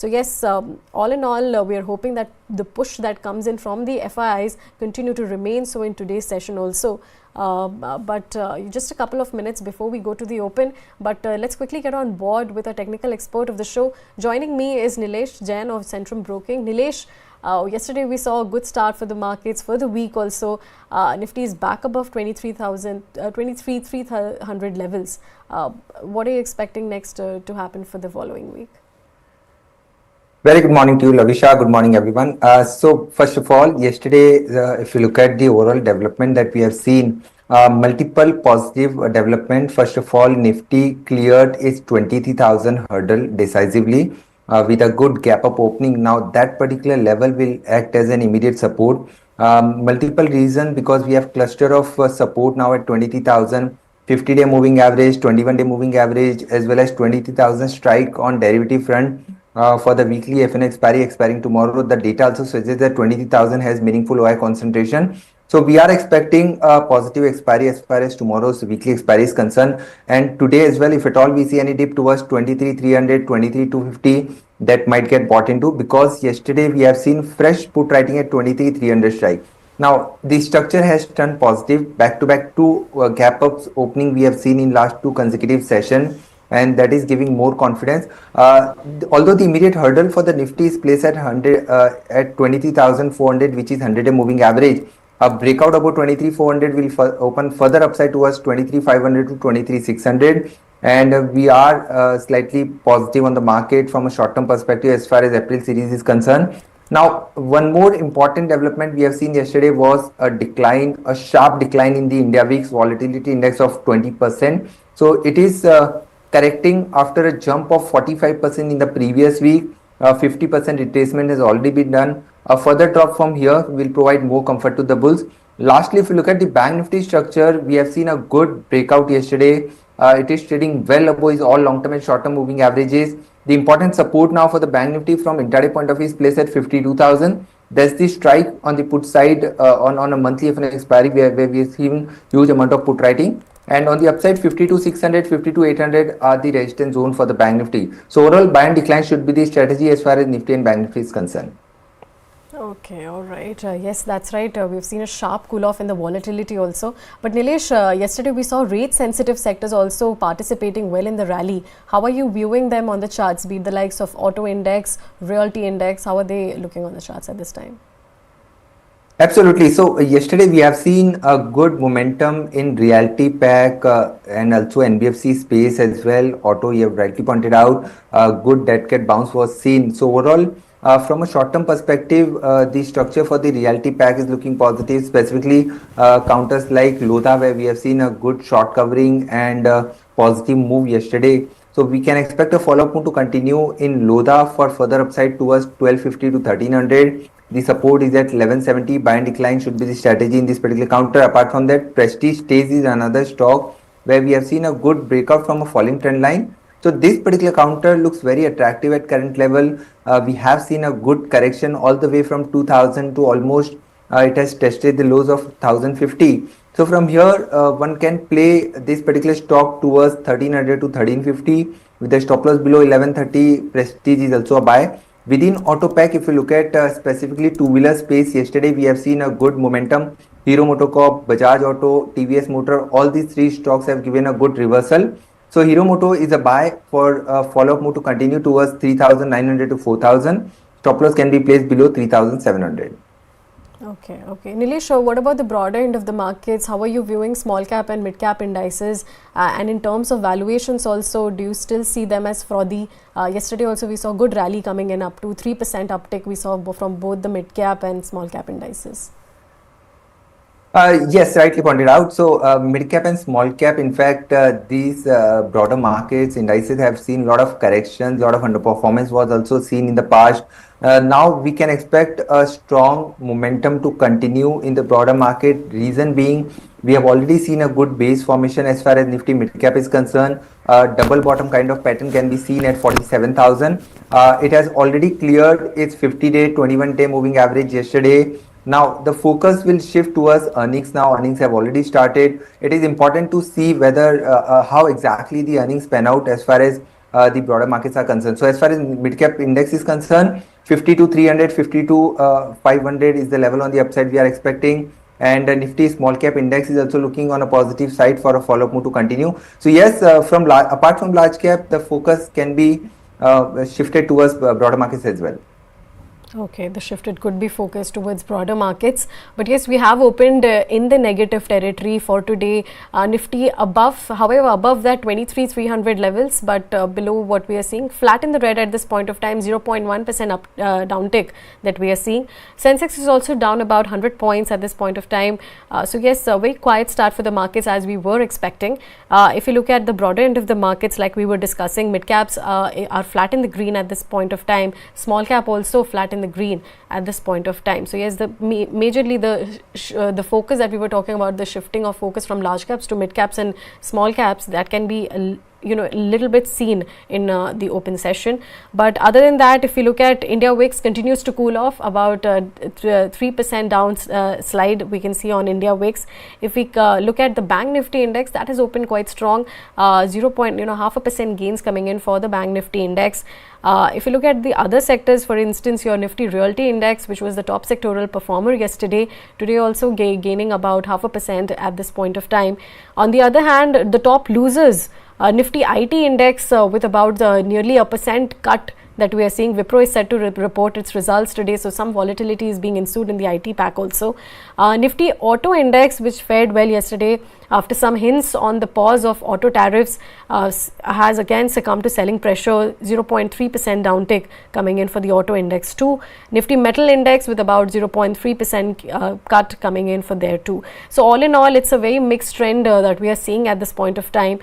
So yes, all in all, we are hoping that the push that comes in from the FIIs continue to remain so in today's session also. But just a couple of minutes before we go to the open, but let's quickly get on board with a technical expert of the show. Joining me is Nilesh Jain of Centrum Broking. Nilesh, yesterday we saw a good start for the markets for the week also. Nifty is back above 23,300 levels. What are you expecting next to happen for the following week? Very good morning to you, Lavisha. Good morning, everyone. So first of all, yesterday, if you look at the overall development that we have seen, multiple positive development. First of all, Nifty cleared its 23,000 hurdle decisively with a good gap up opening. Now that particular level will act as an immediate support. Multiple reasons, because we have cluster of support now at 23,000. 50-day moving average, 21-day moving average, as well as 23,000 strike on derivative front. For the weekly FN expiring tomorrow, the data also suggests that 23,000 has meaningful OI concentration. So we are expecting a positive expiry as far as tomorrow's weekly expiry is concerned. And today as well, if at all we see any dip towards 23,300, 23,250, that might get bought into, because yesterday we have seen fresh put writing at 23,300 strike. Now the structure has turned positive, back-to-back two gap ups opening we have seen in last two consecutive sessions, and that is giving more confidence. Although the immediate hurdle for the Nifty is placed at 23,400, which is 100-day moving average, a breakout about 23,400 will open further upside towards 23,500 to 23,600. And we are slightly positive on the market from a short-term perspective as far as April series is concerned. Now, one more important development we have seen yesterday was a sharp decline in the India VIX volatility index of 20%. So it is correcting after a jump of 45% in the previous week. 50% retracement has already been done. A further drop from here will provide more comfort to the bulls. Lastly, if you look at the Bank Nifty structure, we have seen a good breakout yesterday. It is trading well above all long-term and short-term moving averages. The important support now for the Bank Nifty from intraday point of view is placed at 52,000. That's the strike on the put side on a monthly FN expiry where we are seeing huge amount of put writing. And on the upside, 52,600, 52,800 are the resistance zone for the Bank Nifty. So overall, buy and decline should be the strategy as far as Nifty and Bank Nifty is concerned. Okay, all right. Yes, that's right. We've seen a sharp cool off in the volatility also. But Nilesh, yesterday we saw rate sensitive sectors also participating well in the rally. How are you viewing them on the charts, be it the likes of auto index, realty index? How are they looking on the charts at this time? Absolutely. So yesterday we have seen a good momentum in realty pack and also NBFC space as well. Auto, you have rightly pointed out, a good dead cat bounce was seen. So overall, from a short-term perspective, the structure for the realty pack is looking positive, specifically counters like Lodha, where we have seen a good short covering and positive move yesterday. So we can expect a follow-up move to continue in Lodha for further upside towards 1250 to 1300. The support is at 1170. Buy and decline should be the strategy in this particular counter. Apart from that, Prestige stays is another stock where we have seen a good breakout from a falling trend line. So this particular counter looks very attractive at current level. We have seen a good correction all the way from 2000 to almost it has tested the lows of 1050. So from here, one can play this particular stock towards 1300 to 1350 with the stop loss below 1130. Prestige is also a buy. Within auto pack, if you look at specifically two-wheeler space, yesterday we have seen a good momentum. Hero Motocorp, Bajaj Auto, TVS Motor, all these three stocks have given a good reversal. So Hero Moto is a buy for follow-up move to continue towards 3,900 to 4,000. Stop loss can be placed below 3,700. Okay. Nilesh, what about the broader end of the markets? How are you viewing small cap and mid cap indices? And in terms of valuations also, do you still see them as frothy? Yesterday also we saw good rally coming in, up to 3% uptick we saw from both the mid cap and small cap indices. Yes, rightly pointed out. So mid cap and small cap, in fact, these broader markets indices have seen a lot of corrections, a lot of underperformance was also seen in the past. Now we can expect a strong momentum to continue in the broader market. Reason being, we have already seen a good base formation as far as Nifty mid cap is concerned. Double bottom kind of pattern can be seen at 47,000. It has already cleared its 50-day, 21-day moving average yesterday. Now the focus will shift towards earnings now. Earnings have already started. It is important to see whether how exactly the earnings pan out as far as the broader markets are concerned. So as far as mid cap index is concerned, 50 to 300, 50 to 500 is the level on the upside we are expecting. And Nifty small cap index is also looking on a positive side for a follow-up move to continue. So yes, apart from large cap, the focus can be shifted towards broader markets as well. Okay, the shift it could be focused towards broader markets, but yes, we have opened in the negative territory for today. Nifty above, however, above that 23,300 levels, but below what we are seeing. Flat in the red at this point of time, 0.1% up downtick that we are seeing. Sensex is also down about 100 points at this point of time. So yes, a very quiet start for the markets as we were expecting. If you look at the broader end of the markets, like we were discussing, mid caps are flat in the green at this point of time. Small cap also flat in the green at this point of time. So yes, majorly the focus that we were talking about, the shifting of focus from large caps to mid caps and small caps, that can be a little bit seen in the open session. But other than that, if you look at India VIX, continues to cool off, about 3% down slide we can see on India VIX. If we look at the Bank Nifty index, that has opened quite strong, 0.5% gains coming in for the Bank Nifty index. If you look at the other sectors, for instance, your Nifty Realty Index, which was the top sectoral performer yesterday, today also gaining about 0.5% at this point of time. On the other hand, the top losers, Nifty IT Index with about nearly 1% cut that we are seeing. Wipro is set to report its results today, so some volatility is being ensued in the IT pack also. Nifty Auto Index, which fared well yesterday after some hints on the pause of auto tariffs, has again succumbed to selling pressure, 0.3% downtick coming in for the auto index too. Nifty Metal Index with about 0.3% cut coming in for there too. So all in all, it's a very mixed trend that we are seeing at this point of time.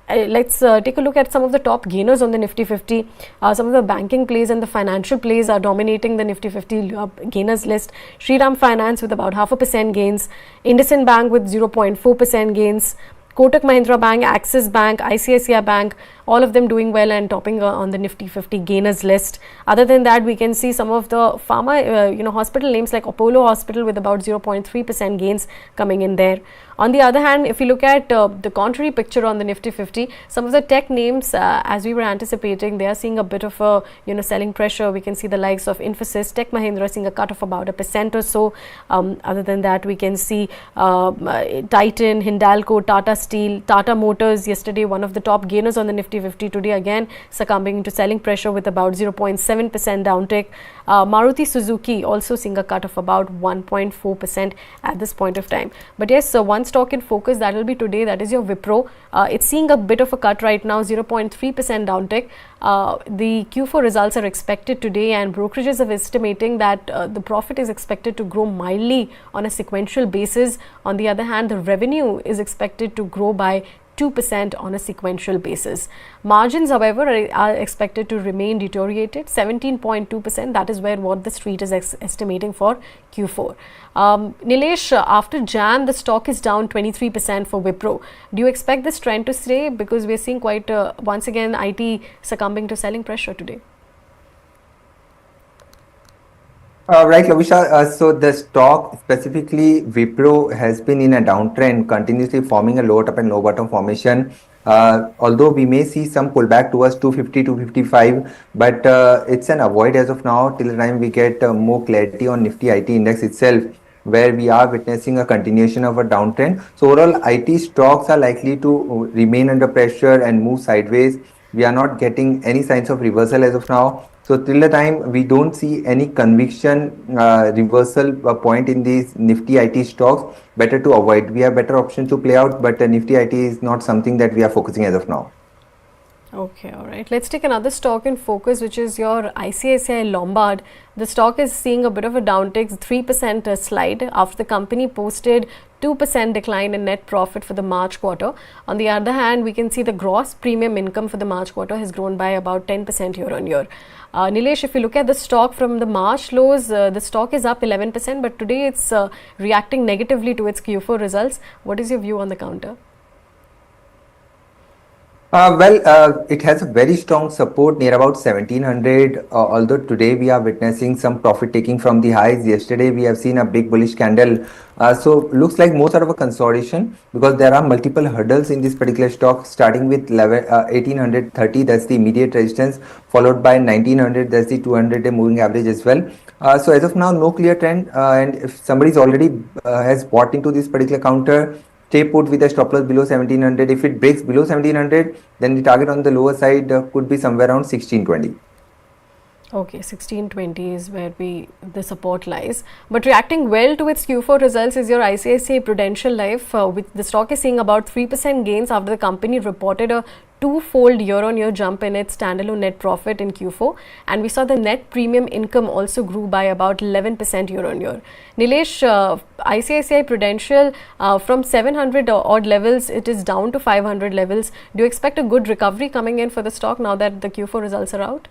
Let's take a look at some of the top gainers on the Nifty 50. Some of the banking plays and the financial plays are dominating the Nifty 50 gainers list. Shriram Finance with about 0.5% gains, IndusInd Bank with 0.4% gains, Kotak Mahindra Bank, Axis Bank, ICICI Bank, all of them doing well and topping on the Nifty 50 gainers list. Other than that, we can see some of the pharma, hospital names like Apollo Hospital with about 0.3% gains coming in there. On the other hand, if you look at the contrary picture on the Nifty 50, some of the tech names, as we were anticipating, they are seeing a bit of a selling pressure. We can see the likes of Infosys, Tech Mahindra seeing a cut of about 1% or so. Other than that, we can see Titan, Hindalco, Tata Steel, Tata Motors yesterday, one of the top gainers on the Nifty 50 today, again succumbing to selling pressure with about 0.7% downtick. Maruti Suzuki also seeing a cut of about 1.4% at this point of time. But yes, so one stock in focus that will be today, that is your Wipro. It's seeing a bit of a cut right now, 0.3% downtick. The Q4 results are expected today, and brokerages are estimating that the profit is expected to grow mildly on a sequential basis. On the other hand, the revenue is expected to grow by 2% on a sequential basis. Margins, however, are expected to remain deteriorated, 17.2%. That is what the street is estimating for Q4. Nilesh, after Jan, the stock is down 23% for Wipro. Do you expect this trend to stay? Because we are seeing quite, once again, IT succumbing to selling pressure today. Right, Lavisha. So the stock, specifically Wipro, has been in a downtrend, continuously forming a lower top and low bottom formation. Although we may see some pullback towards 250, 255, but it's an avoid as of now till the time we get more clarity on Nifty IT index itself, where we are witnessing a continuation of a downtrend. So overall, IT stocks are likely to remain under pressure and move sideways. We are not getting any signs of reversal as of now. So till the time we don't see any conviction reversal point in these Nifty IT stocks, better to avoid. We have better options to play out, but Nifty IT is not something that we are focusing as of now. Okay, all right. Let's take another stock in focus, which is your ICICI Lombard. The stock is seeing a bit of a downtick, 3% slide after the company posted 2% decline in net profit for the March quarter. On the other hand, we can see the gross premium income for the March quarter has grown by about 10% year on year. Nilesh, if you look at the stock from the March lows, the stock is up 11%, but today it's reacting negatively to its Q4 results. What is your view on the counter? It has a very strong support near about 1700. Although today we are witnessing some profit taking from the highs. Yesterday we have seen a big bullish candle. So looks like more sort of a consolidation because there are multiple hurdles in this particular stock, starting with 1830. That's the immediate resistance, followed by 1900. That's the 200-day moving average as well. So as of now, no clear trend. And if somebody's already has bought into this particular counter, stay put with a stop loss below 1700. If it breaks below 1700, then the target on the lower side could be somewhere around 1620. Okay, 1620 is where the support lies. But reacting well to its Q4 results is your ICICI Prudential Life. With the stock is seeing about 3% gains after the company reported a two-fold year-on-year jump in its standalone net profit in Q4, and we saw the net premium income also grew by about 11% year-on-year. Nilesh, ICICI Prudential from 700 odd levels, it is down to 500 levels. Do you expect a good recovery coming in for the stock now that the Q4 results are out?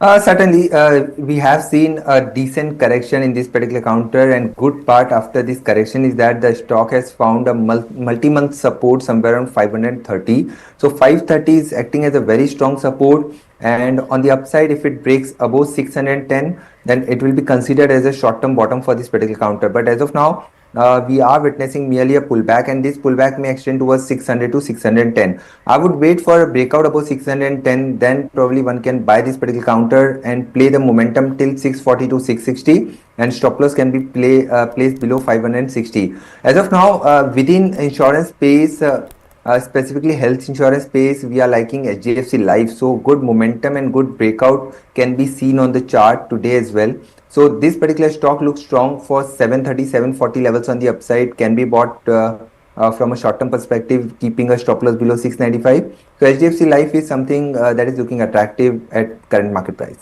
Certainly, we have seen a decent correction in this particular counter, and good part after this correction is that the stock has found a multi-month support somewhere around 530. So 530 is acting as a very strong support, and on the upside, if it breaks above 610, then it will be considered as a short-term bottom for this particular counter. But as of now, we are witnessing merely a pullback, and this pullback may extend towards 600 to 610. I would wait for a breakout above 610, then probably one can buy this particular counter and play the momentum till 640 to 660, and stop loss can be placed below 560. As of now, within insurance space, specifically health insurance space, we are liking HDFC Life. So good momentum and good breakout can be seen on the chart today as well. So this particular stock looks strong for 730, 740 levels on the upside, can be bought from a short-term perspective, keeping a stop loss below 695. So HDFC Life is something that is looking attractive at current market price.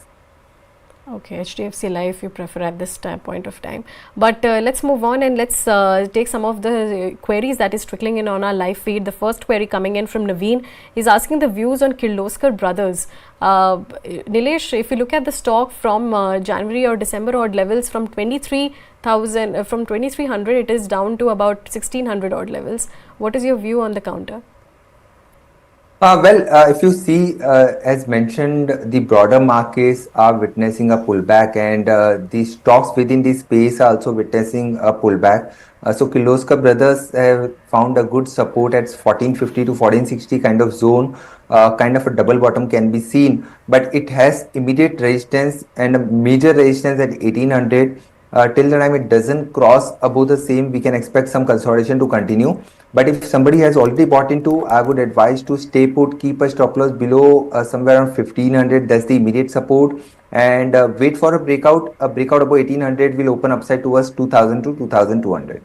Okay, HDFC Life you prefer at this point of time. But let's move on and let's take some of the queries that is trickling in on our live feed. The first query coming in from Naveen is asking the views on Kirloskar Brothers. Nilesh, if you look at the stock from January or December odd levels from 23,000, from 2300, it is down to about 1600 odd levels. What is your view on the counter? If you see, as mentioned, the broader markets are witnessing a pullback, and the stocks within this space are also witnessing a pullback. So Kirloskar Brothers have found a good support at 1450 to 1460 kind of zone. Kind of a double bottom can be seen, but it has immediate resistance and a major resistance at 1800. Till the time it doesn't cross above the same, we can expect some consolidation to continue. But if somebody has already bought into, I would advise to stay put, keep a stop loss below somewhere around 1500. That's the immediate support, and wait for a breakout. A breakout above 1800 will open upside towards 2000 to 2200.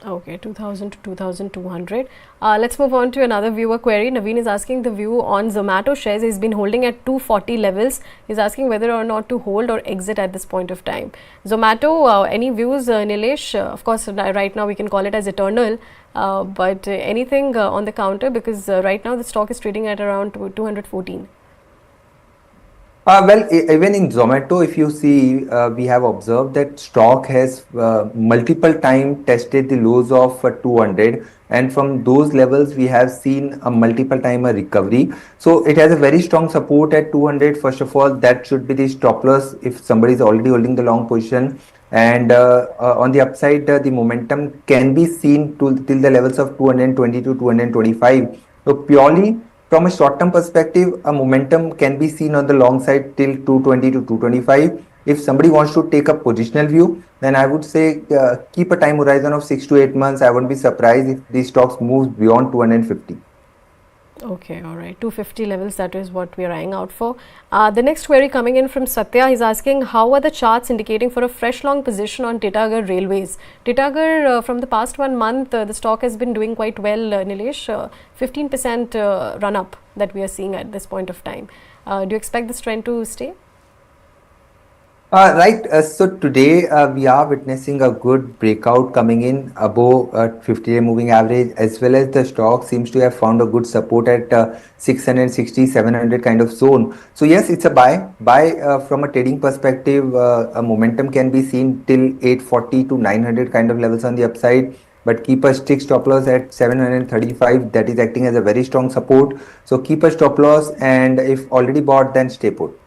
Okay, 2000 to 2200. Let's move on to another viewer query. Naveen is asking the view on Zomato shares. He's been holding at 240 levels. He's asking whether or not to hold or exit at this point of time. Zomato, any views, Nilesh? Of course, right now we can call it as eternal. But anything on the counter, because right now the stock is trading at around 214. Even in Zomato, if you see, we have observed that stock has multiple time tested the lows of 200, and from those levels we have seen a multiple time a recovery. So it has a very strong support at 200. First of all, that should be the stop loss if somebody is already holding the long position. And on the upside, the momentum can be seen till the levels of 220 to 225. So purely from a short-term perspective, a momentum can be seen on the long side till 220 to 225. If somebody wants to take a positional view, then I would say keep a time horizon of 6 to 8 months. I won't be surprised if these stocks moves beyond 250. Okay, all right, 250 levels, that is what we are eyeing out for. The next query coming in from Satya is asking how are the charts indicating for a fresh long position on Titagarh Railways. Titagarh, from the past 1 month, the stock has been doing quite well, Nilesh, 15% run up that we are seeing at this point of time. Do you expect this trend to stay? Right. So today we are witnessing a good breakout coming in above 50-day moving average, as well as the stock seems to have found a good support at 660, 700 kind of zone. So yes, it's a buy. From a trading perspective, a momentum can be seen till 840 to 900 kind of levels on the upside. but keep a strict stop loss at 735. That is acting as a very strong support. So keep a stop loss, and if already bought, then stay put.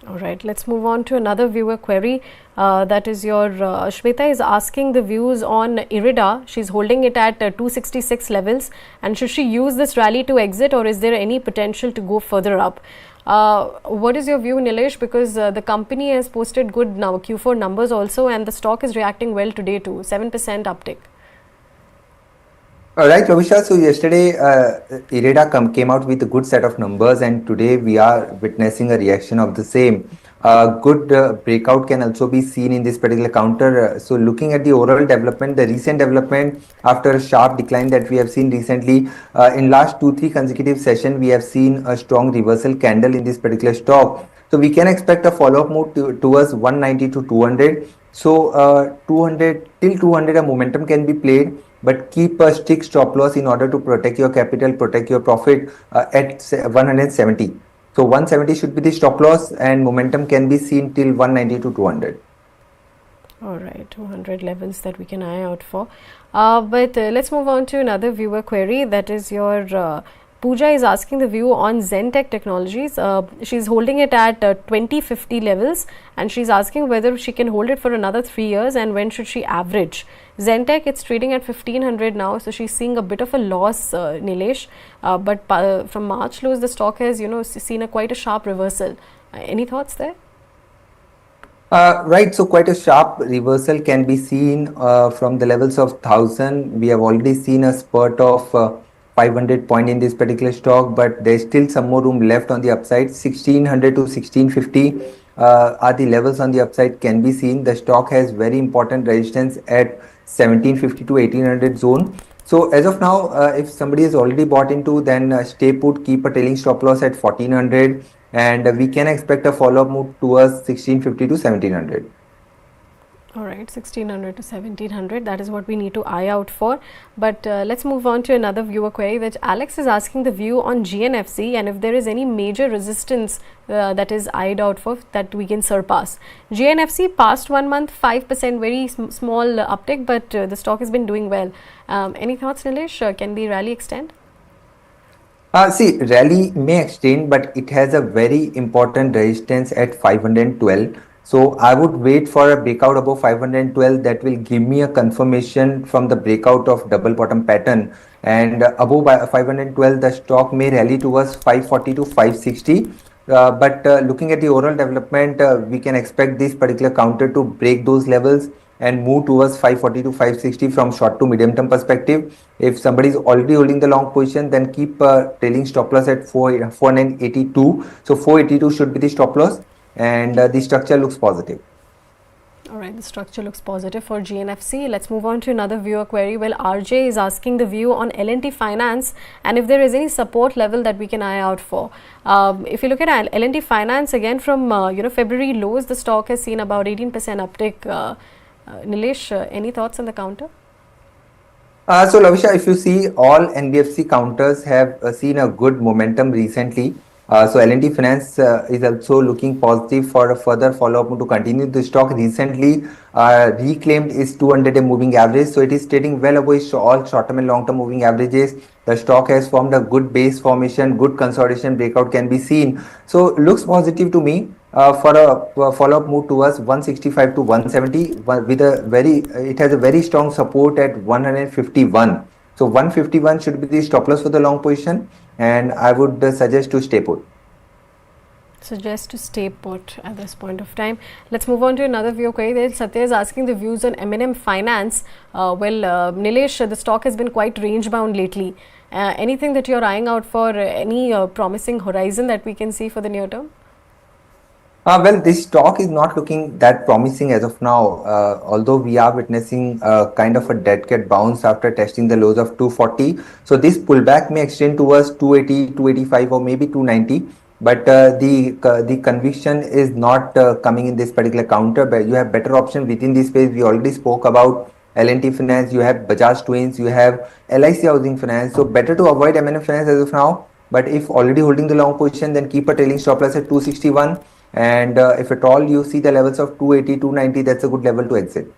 All right, let's move on to another viewer query. That is your Shweta is asking the views on Irida. She's holding it at 266 levels, and should she use this rally to exit, or is there any potential to go further up? What is your view, Nilesh? Because the company has posted good now Q4 numbers also, and the stock is reacting well today too, 7% uptick. All right, Ravisha. So yesterday, Irida came out with a good set of numbers, and today we are witnessing a reaction of the same. Good breakout can also be seen in this particular counter. So looking at the overall development, the recent development after a sharp decline that we have seen recently, in last 2-3 consecutive sessions, we have seen a strong reversal candle in this particular stock. So we can expect a follow-up move towards 190 to 200. So 200 till 200, a momentum can be played, but keep a strict stop loss in order to protect your capital, protect your profit at 170. So 170 should be the stop loss, and momentum can be seen till 190 to 200. All right, 200 levels that we can eye out for. But let's move on to another viewer query. That is your Pooja is asking the view on Zentech Technologies. She's holding it at 2050 levels, and she's asking whether she can hold it for another 3 years, and when should she average. Zentech, it's trading at 1500 now, so she's seeing a bit of a loss, Nilesh. But from March lows, the stock has seen quite a sharp reversal. Any thoughts there? Right, so quite a sharp reversal can be seen from the levels of 1000. We have already seen a spurt of 500 point in this particular stock, but there's still some more room left on the upside. 1600 to 1650 are the levels on the upside can be seen. The stock has very important resistance at 1750 to 1800 zone. So as of now, if somebody has already bought into, then stay put, keep a trailing stop loss at 1400, and we can expect a follow-up move towards 1650 to 1700. All right, 1600 to 1700, that is what we need to eye out for. But let's move on to another viewer query, which Alex is asking the view on GNFC, and if there is any major resistance that is eyed out for that we can surpass. GNFC past 1 month 5%, very small uptick, but the stock has been doing well. Any thoughts, Nilesh? Can the rally extend? See, rally may extend, but it has a very important resistance at 512. So I would wait for a breakout above 512 that will give me a confirmation from the breakout of double bottom pattern, and above 512 the stock may rally towards 540 to 560. But looking at the overall development, we can expect this particular counter to break those levels and move towards 540 to 560 from short to medium term perspective. If somebody is already holding the long position, then keep trailing stop loss at 482. So 482 should be the stop loss, and the structure looks positive. All right, the structure looks positive for GNFC. Let's move on to another viewer query. Well, RJ is asking the view on L&T Finance, and if there is any support level that we can eye out for. If you look at L&T Finance, again from February lows, the stock has seen about 18% uptick. Nilesh, any thoughts on the counter? So Lavisha, if you see, all NBFC counters have seen a good momentum recently. So L&T Finance is also looking positive for a further follow-up to continue. The stock recently reclaimed its 200-day moving average, so it is trading well above all short-term and long-term moving averages. The stock has formed a good base formation, good consolidation breakout can be seen. So looks positive to me for a follow-up move towards 165 to 170 with it has a very strong support at 151. So 151 should be the stop loss for the long position, and I would suggest to stay put. Suggest to stay put at this point of time. Let's move on to another view query. There Satya is asking the views on M&M Finance. Nilesh, the stock has been quite range bound lately. Anything that you're eyeing out for, any promising horizon that we can see for the near term? Well, this stock is not looking that promising as of now, although we are witnessing kind of a dead cat bounce after testing the lows of 240. So this pullback may extend towards 280, 285 or maybe 290. But the conviction is not coming in this particular counter. But you have better option within this space. We already spoke about L&T Finance, you have Bajaj Twins, you have LIC Housing Finance. So better to avoid M&M Finance as of now. But if already holding the long position, then keep a trailing stop loss at 261. And if at all you see the levels of 280, 290, that's a good level to exit.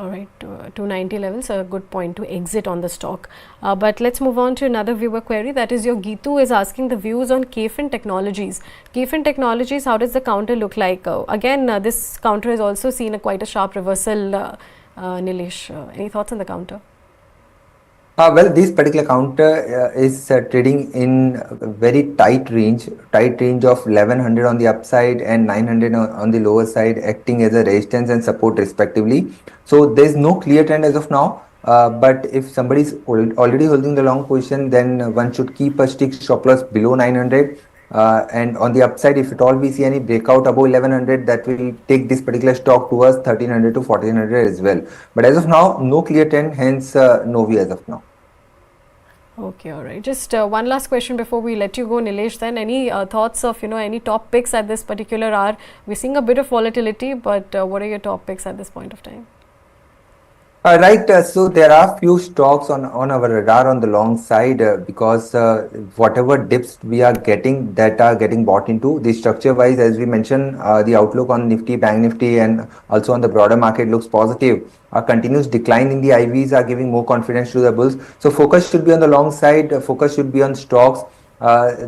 All right, 290 levels, a good point to exit on the stock. But let's move on to another viewer query. That is, your Gitu is asking the views on KFin Technologies. KFin Technologies, how does the counter look like? Again, this counter has also seen quite a sharp reversal. Nilesh, any thoughts on the counter? Well, this particular counter is trading in a very tight range of 1100 on the upside and 900 on the lower side, acting as a resistance and support respectively. So there's no clear trend as of now. But if somebody is already holding the long position, then one should keep a strict stop loss below 900. And on the upside, if at all we see any breakout above 1100, that will take this particular stock towards 1300 to 1400 as well. But as of now, no clear trend, hence no view as of now. Okay, all right. Just one last question before we let you go, Nilesh. Then, any thoughts of any top picks at this particular hour? We're seeing a bit of volatility, but what are your top picks at this point of time? Right, so there are few stocks on our radar on the long side because whatever dips we are getting that are getting bought into, the structure wise, as we mentioned, the outlook on Nifty, Bank Nifty and also on the broader market looks positive. A continuous decline in the IVs are giving more confidence to the bulls. So focus should be on the long side, focus should be on stocks.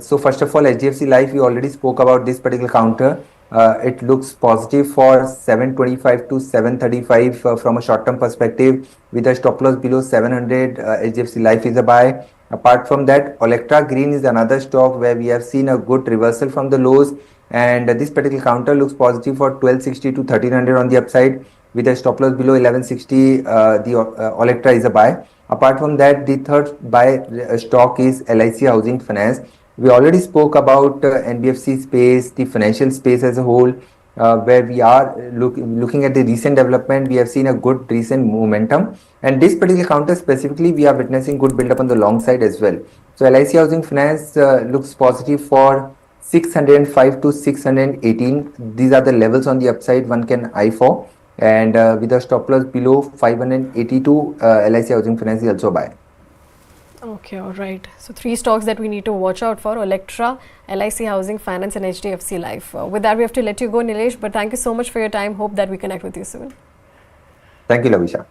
So first of all, HDFC Life, we already spoke about this particular counter. It looks positive for 725 to 735 from a short-term perspective with a stop loss below 700. HDFC Life is a buy. Apart from that, Olectra Green is another stock where we have seen a good reversal from the lows, and this particular counter looks positive for 1260 to 1300 on the upside with a stop loss below 1160. The Olectra is a buy. Apart from that, the third buy stock is LIC Housing Finance. We already spoke about NBFC space, the financial space as a whole, where we are looking at the recent development. We have seen a good recent momentum, and this particular counter specifically, we are witnessing good build up on the long side as well. So LIC Housing Finance looks positive for 605 to 618. These are the levels on the upside one can eye for, and with a stop loss below 582, LIC Housing Finance is also buy. Okay, all right. So, three stocks that we need to watch out for: Olectra, LIC Housing Finance and HDFC Life. With that, we have to let you go, Nilesh, but thank you so much for your time. Hope that we connect with you soon. Thank you, Lavisha.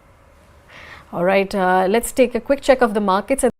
All right, let's take a quick check of the markets.